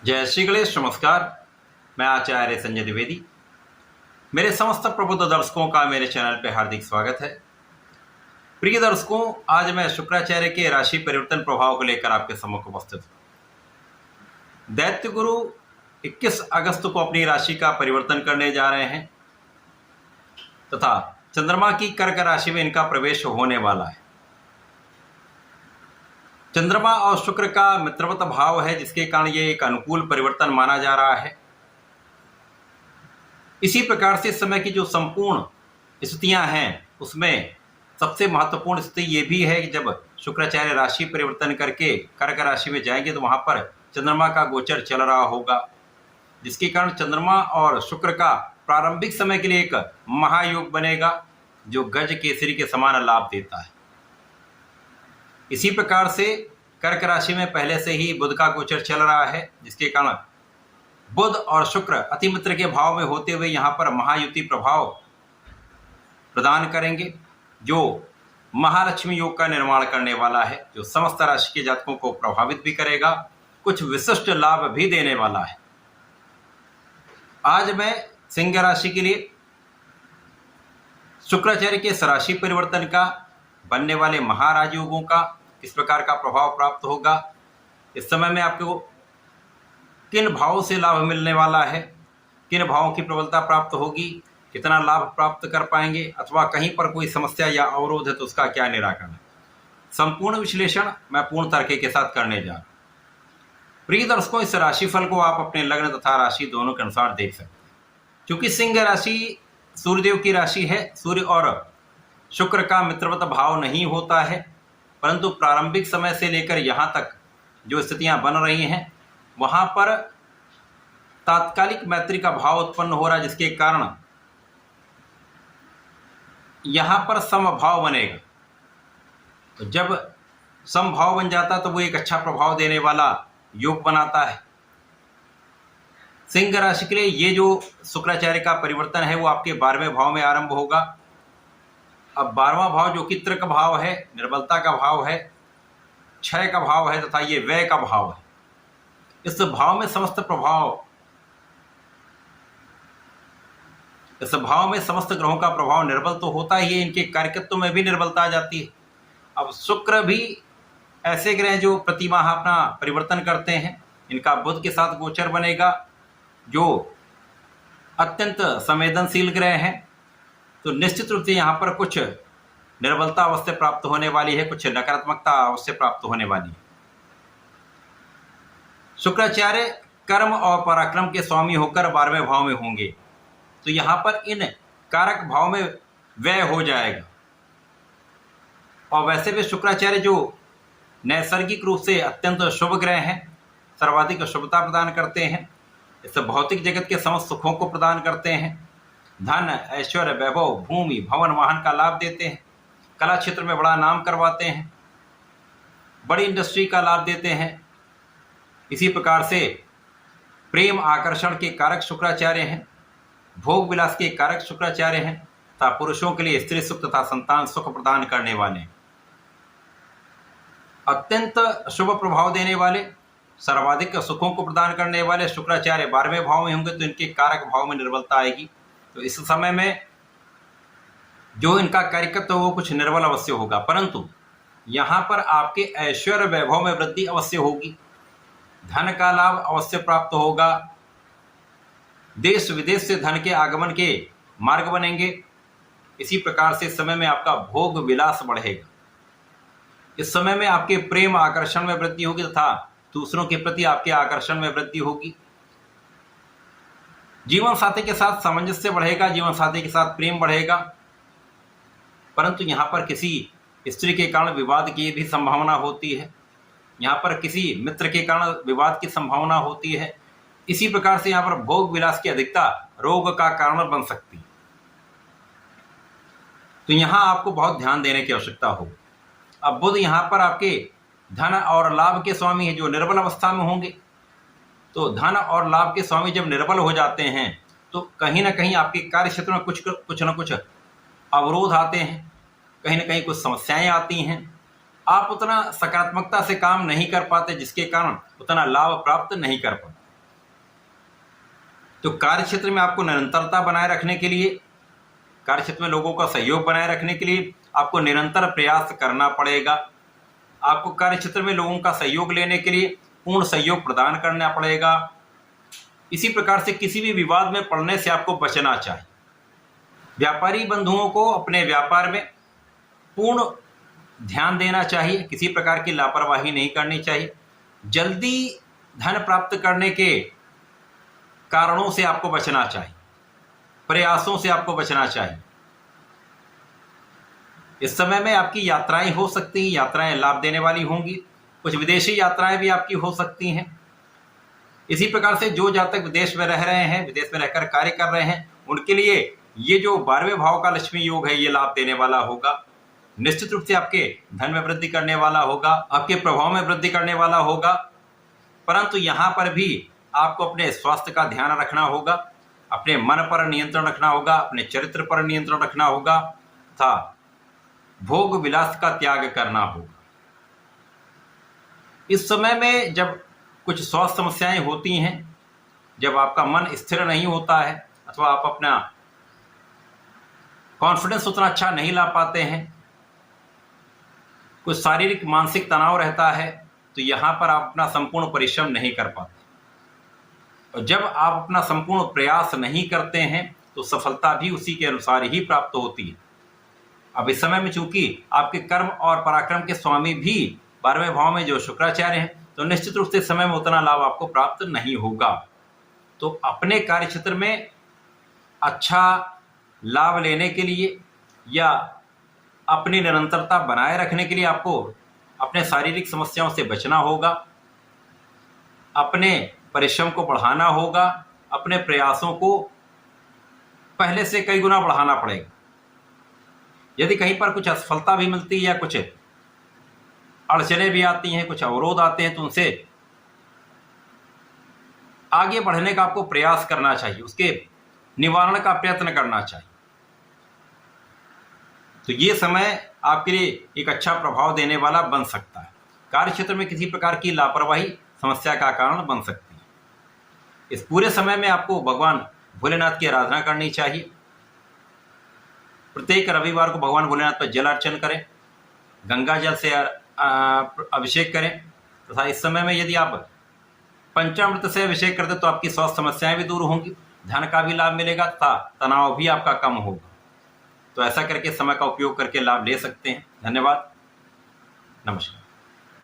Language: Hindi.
जय श्री गणेश। नमस्कार। मैं आचार्य संजय द्विवेदी। मेरे समस्त प्रबुद्ध दर्शकों का मेरे चैनल पर हार्दिक स्वागत है। प्रिय दर्शकों, आज मैं शुक्राचार्य के राशि परिवर्तन प्रभाव को लेकर आपके सम्मुख उपस्थित हूँ। दैत्य गुरु 21 अगस्त को अपनी राशि का परिवर्तन करने जा रहे हैं तथा चंद्रमा की कर्क राशि में इनका प्रवेश होने वाला है। चंद्रमा और शुक्र का मित्रवत भाव है, जिसके कारण ये एक अनुकूल परिवर्तन माना जा रहा है। इसी प्रकार से इस समय की जो संपूर्ण स्थितियां हैं उसमें सबसे महत्वपूर्ण स्थिति ये भी है कि जब शुक्राचार्य राशि परिवर्तन करके कर्क राशि में जाएंगे तो वहां पर चंद्रमा का गोचर चल रहा होगा, जिसके कारण चंद्रमा और शुक्र का प्रारंभिक समय के लिए एक महायोग बनेगा जो गज केसरी के समान लाभ देता है। इसी प्रकार से कर्क राशि में पहले से ही बुध का गोचर चल रहा है, जिसके कारण बुध और शुक्र अति मित्र के भाव में होते हुए यहाँ पर महायुति प्रभाव प्रदान करेंगे, जो महालक्ष्मी योग का निर्माण करने वाला है, जो समस्त राशि के जातकों को प्रभावित भी करेगा, कुछ विशिष्ट लाभ भी देने वाला है। आज मैं सिंह राशि के लिए शुक्राचार्य के राशि परिवर्तन का बनने वाले महाराज योगों का किस प्रकार का प्रभाव प्राप्त होगा, इस समय में आपको किन भावों से लाभ मिलने वाला है, किन भावों की प्रबलता प्राप्त होगी, कितना लाभ प्राप्त कर पाएंगे, अथवा कहीं पर कोई समस्या या अवरोध है तो उसका क्या निराकरण है, संपूर्ण विश्लेषण मैं पूर्ण तर्क के साथ करने जा रहा हूं। प्रिय दर्शकों, इस राशिफल को आप अपने लग्न तथा राशि दोनों के अनुसार देख सकते हैं। क्योंकि सिंह राशि सूर्यदेव की राशि है, सूर्य और शुक्र का मित्रवत भाव नहीं होता है, परंतु प्रारंभिक समय से लेकर यहाँ तक जो स्थितियां बन रही हैं वहाँ पर तात्कालिक मैत्री का भाव उत्पन्न हो रहा है, जिसके कारण यहाँ पर समभाव बनेगा। तो जब समभाव बन जाता तो वो एक अच्छा प्रभाव देने वाला योग बनाता है। सिंह राशि के लिए ये जो शुक्राचार्य का परिवर्तन है वो आपके 12वें भाव में आरंभ होगा। अब 12वां भाव जो कि त्रिक भाव है, निर्बलता का भाव है, क्षय का भाव है तथा ये व्यय का भाव है। इस भाव में समस्त प्रभाव, इस भाव में समस्त ग्रहों का प्रभाव निर्बल तो होता ही है, इनके कार्यकत्व में भी निर्बलता आ जाती है। अब शुक्र भी ऐसे ग्रह जो प्रतिमाह अपना परिवर्तन करते हैं, इनका बुध के साथ गोचर बनेगा जो अत्यंत संवेदनशील ग्रह हैं, तो निश्चित रूप से यहाँ पर कुछ निर्बलता अवश्य प्राप्त होने वाली है, कुछ नकारात्मकता अवश्य प्राप्त होने वाली है। शुक्राचार्य कर्म और पराक्रम के स्वामी होकर 12वें भाव में होंगे, तो यहाँ पर इन कारक भाव में व्यय हो जाएगा। और वैसे भी शुक्राचार्य जो नैसर्गिक रूप से अत्यंत शुभ ग्रह हैं, सर्वाधिक शुभता प्रदान करते हैं, इस भौतिक जगत के समस्त सुखों को प्रदान करते हैं, धन ऐश्वर्य वैभव भूमि भवन वाहन का लाभ देते हैं, कला क्षेत्र में बड़ा नाम करवाते हैं, बड़ी इंडस्ट्री का लाभ देते हैं। इसी प्रकार से प्रेम आकर्षण के कारक शुक्राचार्य हैं, भोग विलास के कारक शुक्राचार्य हैं तथा पुरुषों के लिए स्त्री सुख तथा संतान सुख प्रदान करने वाले, अत्यंत शुभ प्रभाव देने वाले, सर्वाधिक सुखों को प्रदान करने वाले शुक्राचार्य 12वें भाव में होंगे तो इनके कारक भाव में निर्बलता आएगी। तो इस समय में जो इनका कार्यकत्व वो कुछ निर्बल अवश्य होगा, परंतु यहाँ पर आपके ऐश्वर्य वैभव में वृद्धि अवश्य होगी, धन का लाभ अवश्य प्राप्त होगा, देश विदेश से धन के आगमन के मार्ग बनेंगे। इसी प्रकार से इस समय में आपका भोग विलास बढ़ेगा। इस समय में आपके प्रेम आकर्षण में वृद्धि होगी तथा दूसरों के प्रति आपके आकर्षण में वृद्धि होगी। जीवन साथी के साथ सामंजस्य बढ़ेगा, जीवन साथी के साथ प्रेम बढ़ेगा, परंतु यहाँ पर किसी स्त्री के कारण विवाद की भी संभावना होती है, यहाँ पर किसी मित्र के कारण विवाद की संभावना होती है। इसी प्रकार से यहाँ पर भोग विलास की अधिकता रोग का कारण बन सकती है। तो यहाँ आपको बहुत ध्यान देने की आवश्यकता होगी। अब बुध यहाँ पर आपके धन और लाभ के स्वामी है जो निर्बल अवस्था में होंगे, तो धन और लाभ के स्वामी जब निर्बल हो जाते हैं तो कहीं ना कहीं आपके कार्य क्षेत्र में कुछ न कुछ अवरोध आते हैं, कहीं ना कहीं कुछ समस्याएं आती हैं, आप उतना सकारात्मकता से काम नहीं कर पाते, जिसके कारण उतना लाभ प्राप्त नहीं कर पाते। तो कार्य क्षेत्र में आपको निरंतरता बनाए रखने के लिए, कार्य क्षेत्र में लोगों का सहयोग बनाए रखने के लिए आपको निरंतर प्रयास करना पड़ेगा। आपको कार्य क्षेत्र में लोगों का सहयोग लेने के लिए पूर्ण सहयोग प्रदान करना पड़ेगा। इसी प्रकार से किसी भी विवाद में पड़ने से आपको बचना चाहिए। व्यापारी बंधुओं को अपने व्यापार में पूर्ण ध्यान देना चाहिए, किसी प्रकार की लापरवाही नहीं करनी चाहिए। जल्दी धन प्राप्त करने के कारणों से आपको बचना चाहिए, प्रयासों से आपको बचना चाहिए। इस समय में आपकी यात्राएं हो सकती हैं, यात्राएं लाभ देने वाली होंगी, कुछ विदेशी यात्राएं भी आपकी हो सकती हैं। इसी प्रकार से जो जातक विदेश में रह रहे हैं, विदेश में रहकर कार्य कर रहे हैं, उनके लिए ये जो 12वें भाव का लक्ष्मी योग है ये लाभ देने वाला होगा। निश्चित रूप से आपके धन में वृद्धि करने वाला होगा, आपके प्रभाव में वृद्धि करने वाला होगा। परंतु यहाँ पर भी आपको अपने स्वास्थ्य का ध्यान रखना होगा, अपने मन पर नियंत्रण रखना होगा, अपने चरित्र पर नियंत्रण रखना होगा तथा भोग विलास का त्याग करना होगा। इस समय में जब कुछ स्वास्थ्य समस्याएं होती हैं, जब आपका मन स्थिर नहीं होता है अथवा आप अपना कॉन्फिडेंस उतना अच्छा नहीं ला पाते हैं, कुछ शारीरिक मानसिक तनाव रहता है, तो यहाँ पर आप अपना संपूर्ण परिश्रम नहीं कर पाते। और जब आप अपना संपूर्ण प्रयास नहीं करते हैं तो सफलता भी उसी के अनुसार ही प्राप्त होती है। अब इस समय में चूंकि आपके कर्म और पराक्रम के स्वामी भी 12वें भाव में जो शुक्राचार्य हैं, तो निश्चित रूप से इस समय में उतना लाभ आपको प्राप्त नहीं होगा। तो अपने कार्य क्षेत्र में अच्छा लाभ लेने के लिए या अपनी निरंतरता बनाए रखने के लिए आपको अपने शारीरिक समस्याओं से बचना होगा, अपने परिश्रम को बढ़ाना होगा, अपने प्रयासों को पहले से कई गुना बढ़ाना पड़ेगा। यदि कहीं पर कुछ असफलता भी मिलती है या कुछ अड़चने भी आती हैं, कुछ अवरोध आते हैं, तो उनसे आगे बढ़ने का आपको प्रयास करना चाहिए, उसके निवारण का प्रयत्न करना चाहिए। तो ये समय आपके लिए एक अच्छा प्रभाव देने वाला बन सकता है। कार्य क्षेत्र में किसी प्रकार की लापरवाही समस्या का कारण बन सकती है। इस पूरे समय में आपको भगवान भोलेनाथ की आराधना करनी चाहिए। प्रत्येक रविवार को भगवान भोलेनाथ पर जल अर्चन करें, गंगा जल से अभिषेक करें तथा इस समय में यदि आप पंचामृत से अभिषेक करते तो आपकी स्वास्थ्य समस्याएं भी दूर होंगी, धन का भी लाभ मिलेगा तथा तनाव भी आपका कम होगा। तो ऐसा करके समय का उपयोग करके लाभ ले सकते हैं। धन्यवाद, नमस्कार।